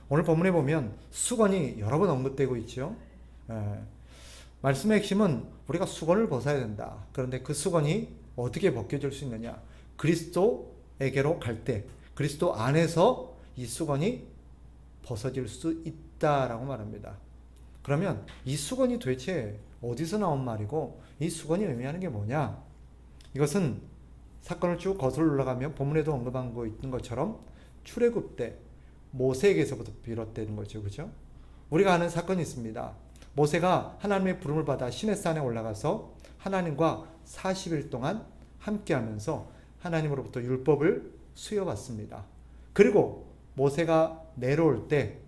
오늘 본문에 보면 수건이 여러 번 언급되고 있죠. 말씀의 핵심은 우리가 수건을 벗어야 된다. 그런데 그 수건이 어떻게 벗겨질 수 있느냐? 그리스도에게로 갈 때, 그리스도 안에서 이 수건이 벗어질 수 있다라고 말합니다. 그러면 이 수건이 도대체 어디서 나온 말이고 이 수건이 의미하는 게 뭐냐? 이것은 사건을 쭉 거슬러 올라가면 본문에도 언급한 거 있는 것처럼 출애굽 때 모세에게서부터 비롯되는 거죠. 그죠? 우리가 아는 사건이 있습니다. 모세가 하나님의 부름을 받아 시내산에 올라가서 하나님과 40일 동안 함께하면서 하나님으로부터 율법을 수여받습니다. 그리고 모세가 내려올 때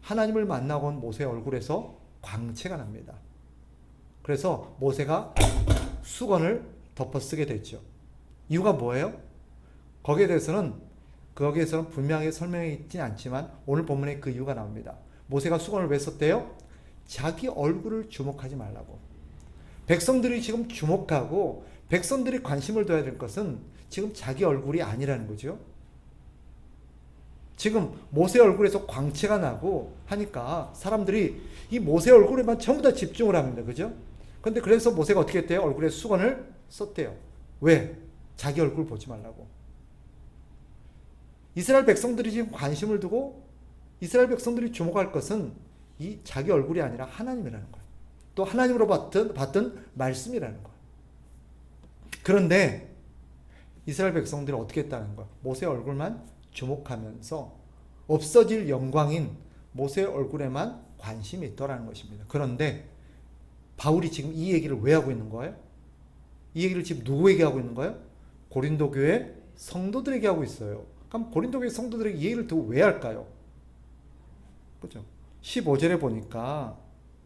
하나님을 만나고 온 모세의 얼굴에서 광채가 납니다. 그래서 모세가 수건을 덮어쓰게 됐죠. 이유가 뭐예요? 거기에서는 분명하게 설명해 있지 않지만 오늘 본문에 그 이유가 나옵니다. 모세가 수건을 왜 썼대요? 자기 얼굴을 주목하지 말라고. 백성들이 지금 주목하고 백성들이 관심을 둬야 될 것은 지금 자기 얼굴이 아니라는 거죠. 지금 모세 얼굴에서 광채가 나고 하니까 사람들이 이 모세 얼굴에만 전부 다 집중을 합니다. 그죠? 근데 그래서 모세가 어떻게 했대요? 얼굴에 수건을 썼대요. 왜? 자기 얼굴 보지 말라고. 이스라엘 백성들이 지금 관심을 두고 이스라엘 백성들이 주목할 것은 이 자기 얼굴이 아니라 하나님이라는 거예요. 또 하나님으로 받던 말씀이라는 거예요. 그런데 이스라엘 백성들이 어떻게 했다는 거예요? 모세 얼굴만 주목하면서 없어질 영광인 모세 얼굴에만 관심이 있더라는 것입니다. 그런데 바울이 지금 이 얘기를 왜 하고 있는 거예요? 이 얘기를 지금 누구에게 하고 있는 거예요? 고린도 교회 성도들에게 하고 있어요. 그럼 고린도 교회 성도들에게 이 얘기를 왜 할까요? 그죠? 15절에 보니까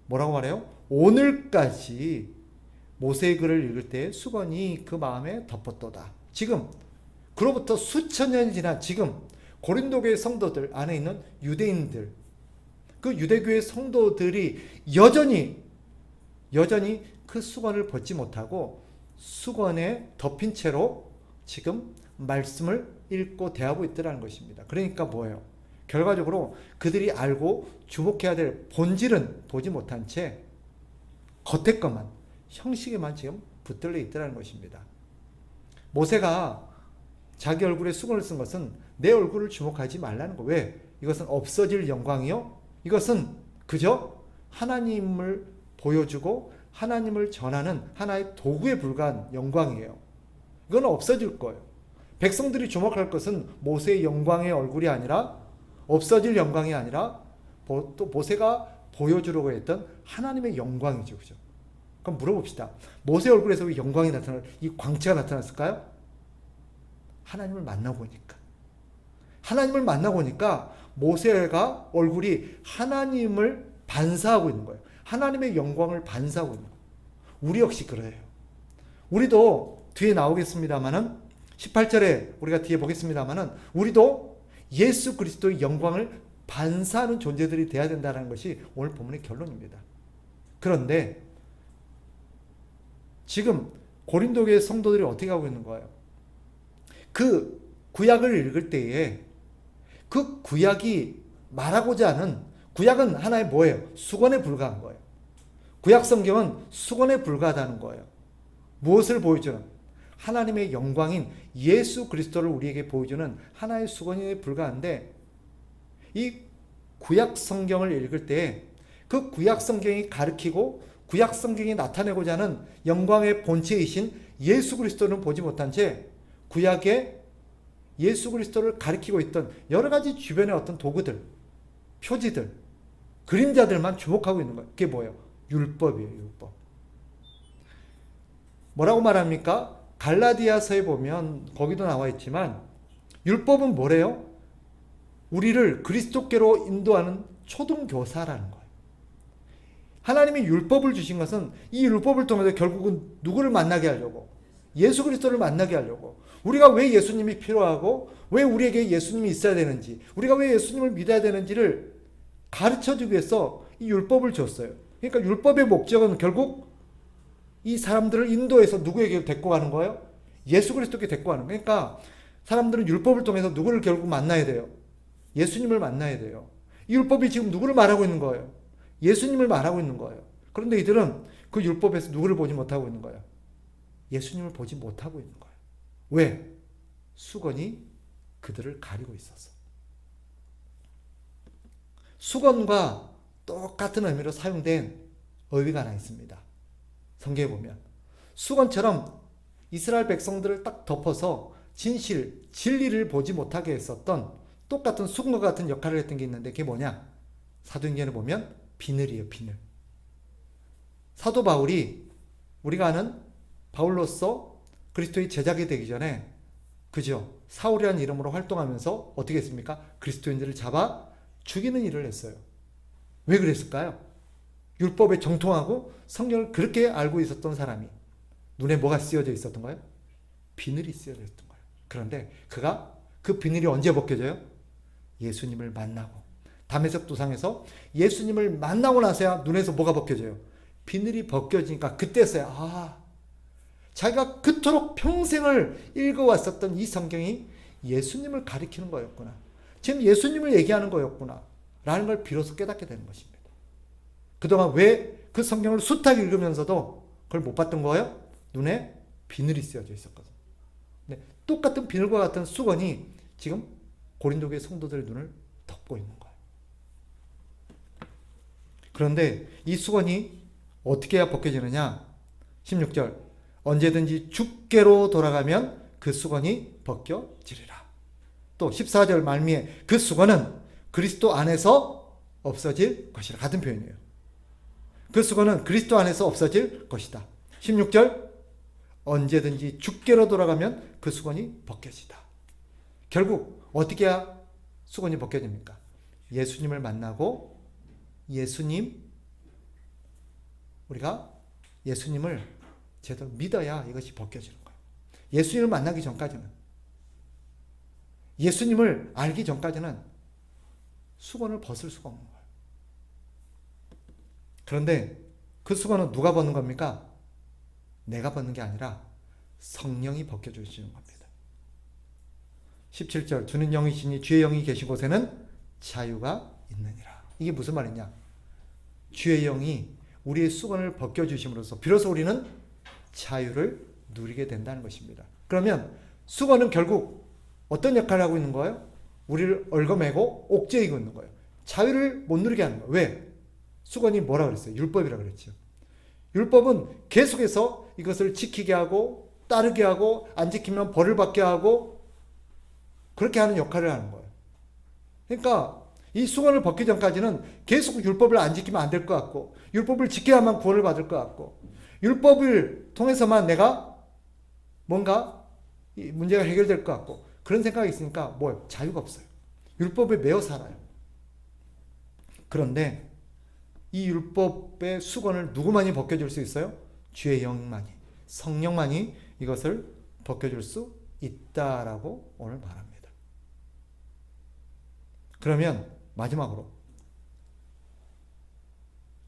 뭐라고 말해요? 오늘까지 모세의 글을 읽을 때 수건이 그 마음에 덮었도다. 지금 그로부터 수천 년이 지난 지금 고린도 교회 성도들 안에 있는 유대인들, 그 유대교회 성도들이 여전히 그 수건을 벗지 못하고 수건에 덮인 채로 지금 말씀을 읽고 대하고 있더라는 것입니다. 그러니까 뭐예요? 결과적으로 그들이 알고 주목해야 될 본질은 보지 못한 채 겉에 것만, 형식에만 지금 붙들려 있더라는 것입니다. 모세가 자기 얼굴에 수건을 쓴 것은 내 얼굴을 주목하지 말라는 거. 왜? 이것은 없어질 영광이요? 이것은 그저 하나님을 보여주고 하나님을 전하는 하나의 도구에 불과한 영광이에요. 이건 없어질 거예요. 백성들이 주목할 것은 모세의 영광의 얼굴이 아니라 없어질 영광이 아니라 또 모세가 보여주려고 했던 하나님의 영광이죠. 그죠? 그럼 물어봅시다. 모세 얼굴에서 왜 영광이 이 광채가 나타났을까요? 하나님을 만나고 오니까. 하나님을 만나고 오니까 모세가 얼굴이 하나님을 반사하고 있는 거예요. 하나님의 영광을 반사하고 있는 거예요. 우리 역시 그래요. 우리도 뒤에 나오겠습니다만은 18절에 우리가 뒤에 보겠습니다만은 우리도 예수 그리스도의 영광을 반사하는 존재들이 되어야 된다는 것이 오늘 본문의 결론입니다. 그런데 지금 고린도 교회 성도들이 어떻게 하고 있는 거예요? 그 구약을 읽을 때에 그 구약이 말하고자 하는 구약은 하나의 뭐예요? 수건에 불과한 거예요. 구약 성경은 수건에 불과하다는 거예요. 무엇을 보여주는? 하나님의 영광인 예수 그리스도를 우리에게 보여주는 하나의 수건에 불과한데 이 구약 성경을 읽을 때 그 구약 성경이 가르치고 구약 성경이 나타내고자 하는 영광의 본체이신 예수 그리스도는 보지 못한 채 구약에 예수 그리스도를 가리키고 있던 여러 가지 주변의 어떤 도구들, 표지들, 그림자들만 주목하고 있는 거예요. 그게 뭐예요? 율법이에요. 율법. 뭐라고 말합니까? 갈라디아서에 보면 거기도 나와 있지만 율법은 뭐래요? 우리를 그리스도께로 인도하는 초등교사라는 거예요. 하나님이 율법을 주신 것은 이 율법을 통해서 결국은 누구를 만나게 하려고? 예수 그리스도를 만나게 하려고. 우리가 왜 예수님이 필요하고 왜 우리에게 예수님이 있어야 되는지, 우리가 왜 예수님을 믿어야 되는지를 가르쳐주기 위해서 이 율법을 줬어요. 그러니까 율법의 목적은 결국 이 사람들을 인도해서 누구에게 데리고 가는 거예요? 예수 그리스도께 데리고 가는 거예요. 그러니까 사람들은 율법을 통해서 누구를 결국 만나야 돼요? 예수님을 만나야 돼요. 이 율법이 지금 누구를 말하고 있는 거예요? 예수님을 말하고 있는 거예요. 그런데 이들은 그 율법에서 누구를 보지 못하고 있는 거예요? 예수님을 보지 못하고 있는 거예요. 왜? 수건이 그들을 가리고 있어서. 수건과 똑같은 의미로 사용된 어휘가 하나 있습니다. 성경에 보면 수건처럼 이스라엘 백성들을 딱 덮어서 진실, 진리를 보지 못하게 했었던 똑같은 수건과 같은 역할을 했던 게 있는데 그게 뭐냐? 사도행전에 보면 비늘이에요. 비늘. 사도 바울이 우리가 아는 바울로서 그리스도의 제자가 되기 전에 그죠? 사울이라는 이름으로 활동하면서 어떻게 했습니까? 그리스도인들을 잡아 죽이는 일을 했어요. 왜 그랬을까요? 율법에 정통하고 성경을 그렇게 알고 있었던 사람이 눈에 뭐가 쓰여져 있었던 거예요? 비늘이 쓰여져 있었던 거예요. 그런데 그가 그 비늘이 언제 벗겨져요? 예수님을 만나고 다메섹 도상에서 예수님을 만나고 나서야 눈에서 뭐가 벗겨져요? 비늘이 벗겨지니까 그때서야 자기가 그토록 평생을 읽어왔었던 이 성경이 예수님을 가리키는 거였구나. 지금 예수님을 얘기하는 거였구나. 라는 걸 비로소 깨닫게 되는 것입니다. 그동안 왜 그 성경을 숱하게 읽으면서도 그걸 못 봤던 거예요? 눈에 비늘이 쓰여져 있었거든. 네, 똑같은 비늘과 같은 수건이 지금 고린도 교회 성도들의 눈을 덮고 있는 거예요. 그런데 이 수건이 어떻게 해야 벗겨지느냐? 16절 언제든지 주께로 돌아가면 그 수건이 벗겨지리라. 또 14절 말미에 그 수건은 그리스도 안에서 없어질 것이라. 같은 표현이에요. 그 수건은 그리스도 안에서 없어질 것이다. 16절 언제든지 주께로 돌아가면 그 수건이 벗겨지다. 결국 어떻게 해야 수건이 벗겨집니까? 예수님을 만나고 우리가 예수님을 제대로 믿어야 이것이 벗겨지는 거예요. 예수님을 만나기 전까지는, 예수님을 알기 전까지는 수건을 벗을 수가 없는 거예요. 그런데 그 수건은 누가 벗는 겁니까? 내가 벗는 게 아니라 성령이 벗겨주시는 겁니다. 17절 주는 영이시니 주의 영이 계신 곳에는 자유가 있느니라. 이게 무슨 말이냐? 주의 영이 우리의 수건을 벗겨주심으로써 비로소 우리는 자유를 누리게 된다는 것입니다. 그러면 수건은 결국 어떤 역할을 하고 있는 거예요? 우리를 얽어매고 옥죄이고 있는 거예요. 자유를 못 누리게 하는 거예요. 왜? 수건이 뭐라 그랬어요? 율법이라고 그랬죠. 율법은 계속해서 이것을 지키게 하고 따르게 하고 안 지키면 벌을 받게 하고 그렇게 하는 역할을 하는 거예요. 그러니까 이 수건을 벗기 전까지는 계속 율법을 안 지키면 안 될 것 같고 율법을 지켜야만 구원을 받을 것 같고 율법을 통해서만 내가 뭔가 이 문제가 해결될 것 같고 그런 생각이 있으니까 뭐예요? 자유가 없어요. 율법에 매여 살아요. 그런데 이 율법의 수건을 누구만이 벗겨줄 수 있어요? 주의 영만이, 성령만이 이것을 벗겨줄 수 있다라고 오늘 말합니다. 그러면 마지막으로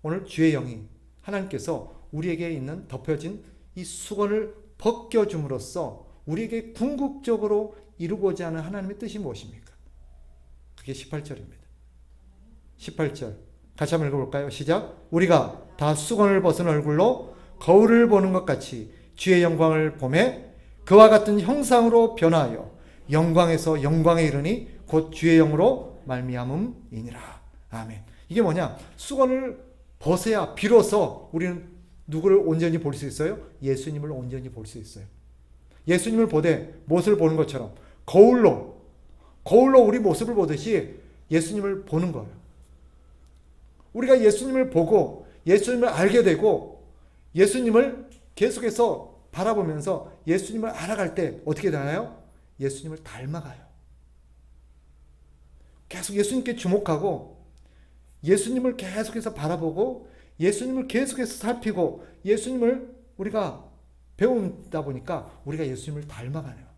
오늘 주의 영이 하나님께서 우리에게 있는 덮여진 이 수건을 벗겨줌으로써 우리에게 궁극적으로 이루고자 하는 하나님의 뜻이 무엇입니까? 그게 18절입니다. 18절 같이 한번 읽어볼까요? 시작. 우리가 다 수건을 벗은 얼굴로 거울을 보는 것 같이 주의 영광을 보매 그와 같은 형상으로 변화하여 영광에서 영광에 이르니 곧 주의 영으로 말미암음이니라. 아멘. 이게 뭐냐? 수건을 벗어야 비로소 우리는 누구를 온전히 볼 수 있어요? 예수님을 온전히 볼 수 있어요. 예수님을 보되 무엇을 보는 것처럼 거울로 우리 모습을 보듯이 예수님을 보는 거예요. 우리가 예수님을 보고 예수님을 알게 되고 예수님을 계속해서 바라보면서 예수님을 알아갈 때 어떻게 되나요? 예수님을 닮아가요. 계속 예수님께 주목하고 예수님을 계속해서 바라보고 예수님을 계속해서 살피고 예수님을 우리가 배우다 보니까 우리가 예수님을 닮아가요.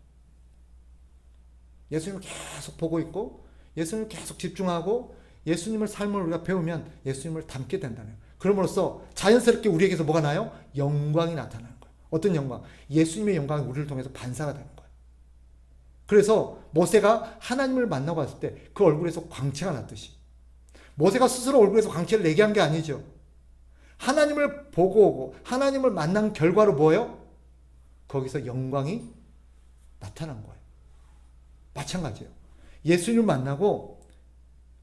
예수님을 계속 보고 있고 예수님을 계속 집중하고 예수님을 삶을 우리가 배우면 예수님을 닮게 된다는 거예요. 그럼으로써 자연스럽게 우리에게서 뭐가 나요? 영광이 나타나는 거예요. 어떤 영광? 예수님의 영광이 우리를 통해서 반사가 되는 거예요. 그래서 모세가 하나님을 만나고 왔을 때 그 얼굴에서 광채가 났듯이 모세가 스스로 얼굴에서 광채를 내게 한 게 아니죠. 하나님을 보고 오고 하나님을 만난 결과로 뭐예요? 거기서 영광이 나타난 거예요. 마찬가지예요. 예수님을 만나고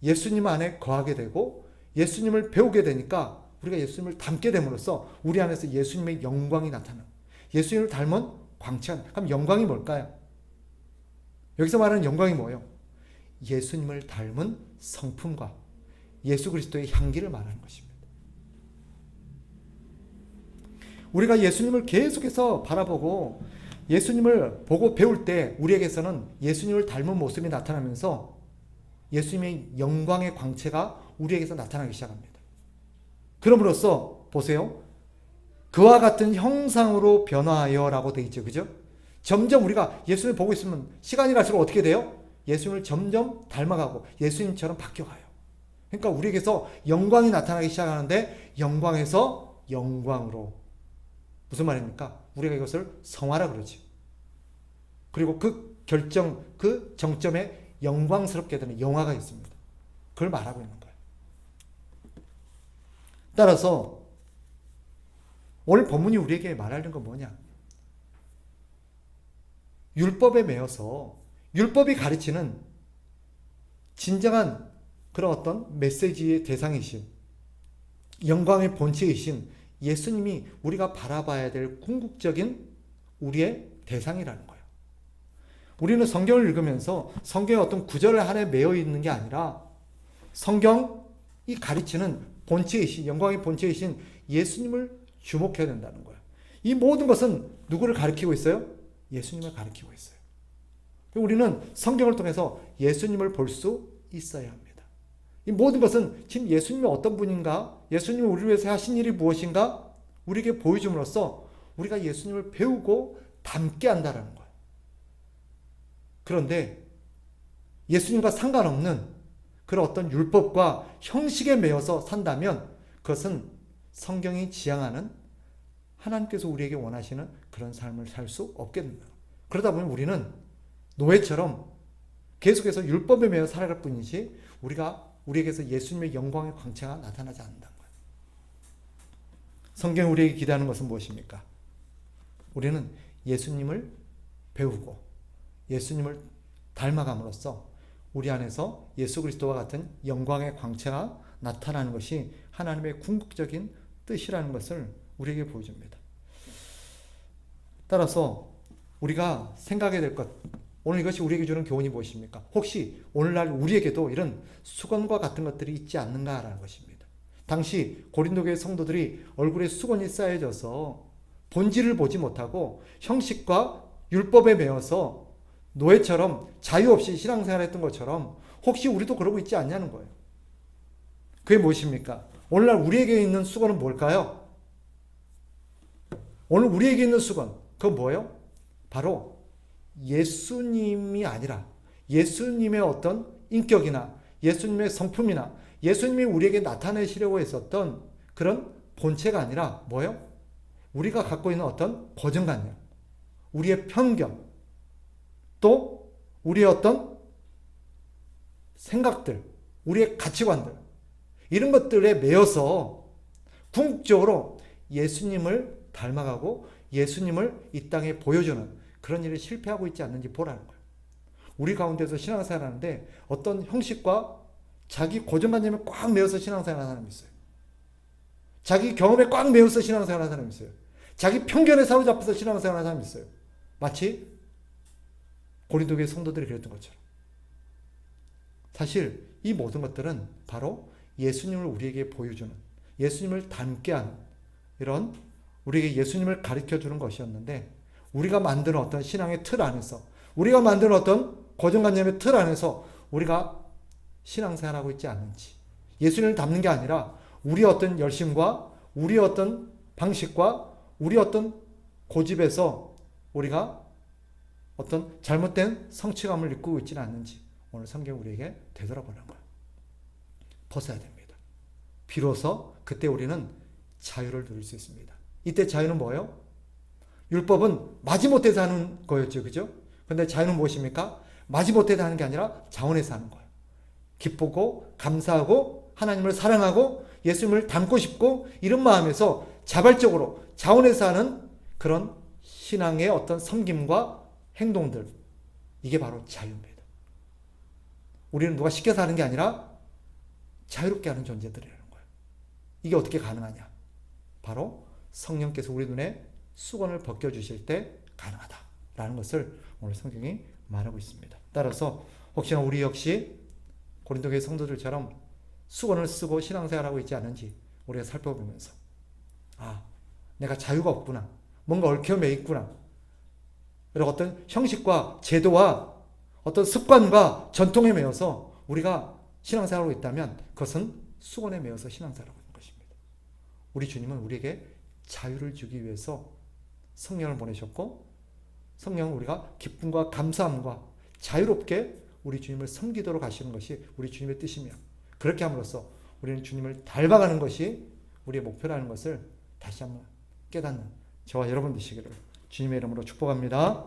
예수님 안에 거하게 되고 예수님을 배우게 되니까 우리가 예수님을 닮게 됨으로써 우리 안에서 예수님의 영광이 나타나요. 예수님을 닮은 광채가. 그럼 영광이 뭘까요? 여기서 말하는 영광이 뭐예요? 예수님을 닮은 성품과 예수 그리스도의 향기를 말하는 것입니다. 우리가 예수님을 계속해서 바라보고 예수님을 보고 배울 때 우리에게서는 예수님을 닮은 모습이 나타나면서 예수님의 영광의 광채가 우리에게서 나타나기 시작합니다. 그럼으로써 보세요. 그와 같은 형상으로 변화하여 라고 되어 있죠. 그죠? 점점 우리가 예수님을 보고 있으면 시간이 갈수록 어떻게 돼요? 예수님을 점점 닮아가고 예수님처럼 바뀌어가요. 그러니까 우리에게서 영광이 나타나기 시작하는데 영광에서 영광으로. 무슨 말입니까? 우리가 이것을 성화라 그러죠. 그리고 그 정점에 영광스럽게 되는 영화가 있습니다. 그걸 말하고 있는 거예요. 따라서 오늘 본문이 우리에게 말하는 건 뭐냐? 율법에 매여서 율법이 가르치는 진정한 그런 어떤 메시지의 대상이신 영광의 본체이신 예수님이 우리가 바라봐야 될 궁극적인 우리의 대상이라는 거예요. 우리는 성경을 읽으면서 성경의 어떤 구절 안에 매여 있는 게 아니라 성경이 가르치는 본체이신 영광의 본체이신 예수님을 주목해야 된다는 거예요. 이 모든 것은 누구를 가리키고 있어요? 예수님을 가리키고 있어요. 우리는 성경을 통해서 예수님을 볼 수 있어야 합니다. 이 모든 것은 지금 예수님이 어떤 분인가, 예수님이 우리를 위해서 하신 일이 무엇인가 우리에게 보여줌으로써 우리가 예수님을 배우고 닮게 한다는 거예요. 그런데 예수님과 상관없는 그런 어떤 율법과 형식에 매여서 산다면 그것은 성경이 지향하는 하나님께서 우리에게 원하시는 그런 삶을 살 수 없게 됩니다. 그러다 보면 우리는 노예처럼 계속해서 율법에 매여 살아갈 뿐이지 우리에게서 예수님의 영광의 광채가 나타나지 않는다는 거예요. 성경이 우리에게 기대하는 것은 무엇입니까? 우리는 예수님을 배우고 예수님을 닮아감으로써 우리 안에서 예수 그리스도와 같은 영광의 광채가 나타나는 것이 하나님의 궁극적인 뜻이라는 것을 우리에게 보여줍니다. 따라서 우리가 생각해야 될 것, 오늘 이것이 우리에게 주는 교훈이 무엇입니까? 혹시 오늘날 우리에게도 이런 수건과 같은 것들이 있지 않는가라는 것입니다. 당시 고린도교의 성도들이 얼굴에 수건이 쌓여져서 본질을 보지 못하고 형식과 율법에 매여서 노예처럼 자유 없이 신앙생활했던 것처럼 혹시 우리도 그러고 있지 않냐는 거예요. 그게 무엇입니까? 오늘날 우리에게 있는 수건은 뭘까요? 오늘 우리에게 있는 수건, 그건 뭐예요? 바로 예수님이 아니라 예수님의 어떤 인격이나 예수님의 성품이나 예수님이 우리에게 나타내시려고 했었던 그런 본체가 아니라 뭐예요? 우리가 갖고 있는 어떤 고정관념, 우리의 편견, 또 우리의 어떤 생각들, 우리의 가치관들, 이런 것들에 매여서 궁극적으로 예수님을 닮아가고 예수님을 이 땅에 보여주는 그런 일을 실패하고 있지 않는지 보라는 거예요. 우리 가운데서 신앙생활 하는데 어떤 형식과 자기 고정관념에 꽉 매여서 신앙생활 하는 사람이 있어요. 자기 경험에 꽉 매여서 신앙생활 하는 사람이 있어요. 자기 편견에 사로잡혀서 신앙생활 하는 사람이 있어요. 마치 고린도교의 성도들이 그랬던 것처럼. 사실 이 모든 것들은 바로 예수님을 우리에게 보여주는, 예수님을 닮게 하는 이런 우리에게 예수님을 가르쳐주는 것이었는데, 우리가 만드는 어떤 신앙의 틀 안에서, 우리가 만드는 어떤 고정관념의 틀 안에서 우리가 신앙생활하고 있지 않는지, 예수님을 닮는 게 아니라 우리의 어떤 열심과 우리의 어떤 방식과 우리의 어떤 고집에서 우리가 어떤 잘못된 성취감을 느끼고 있지는 않는지 오늘 성경이 우리에게 되돌아보는 거예요. 벗어야 됩니다. 비로소 그때 우리는 자유를 누릴 수 있습니다. 이때 자유는 뭐예요? 율법은 마지못해서 하는 거였죠. 그죠? 근데 자유는 무엇입니까? 마지못해서 하는 게 아니라 자원해서 하는 거예요. 기쁘고 감사하고 하나님을 사랑하고 예수님을 닮고 싶고 이런 마음에서 자발적으로 자원해서 하는 그런 신앙의 어떤 섬김과 행동들, 이게 바로 자유입니다. 우리는 누가 시켜서 하는 게 아니라 자유롭게 하는 존재들이라는 거예요. 이게 어떻게 가능하냐? 바로 성령께서 우리 눈에 수건을 벗겨주실 때 가능하다라는 것을 오늘 성경이 말하고 있습니다. 따라서 혹시나 우리 역시 고린도교회 성도들처럼 수건을 쓰고 신앙생활하고 있지 않은지 우리가 살펴보면서 내가 자유가 없구나. 뭔가 얽혀매 있구나. 그리고 어떤 형식과 제도와 어떤 습관과 전통에 매여서 우리가 신앙생활하고 있다면 그것은 수건에 매여서 신앙생활하고 있는 것입니다. 우리 주님은 우리에게 자유를 주기 위해서 성령을 보내셨고 성령은 우리가 기쁨과 감사함과 자유롭게 우리 주님을 섬기도록 하시는 것이 우리 주님의 뜻이며 그렇게 함으로써 우리는 주님을 닮아가는 것이 우리의 목표라는 것을 다시 한번 깨닫는 저와 여러분 되시기를 주님의 이름으로 축복합니다.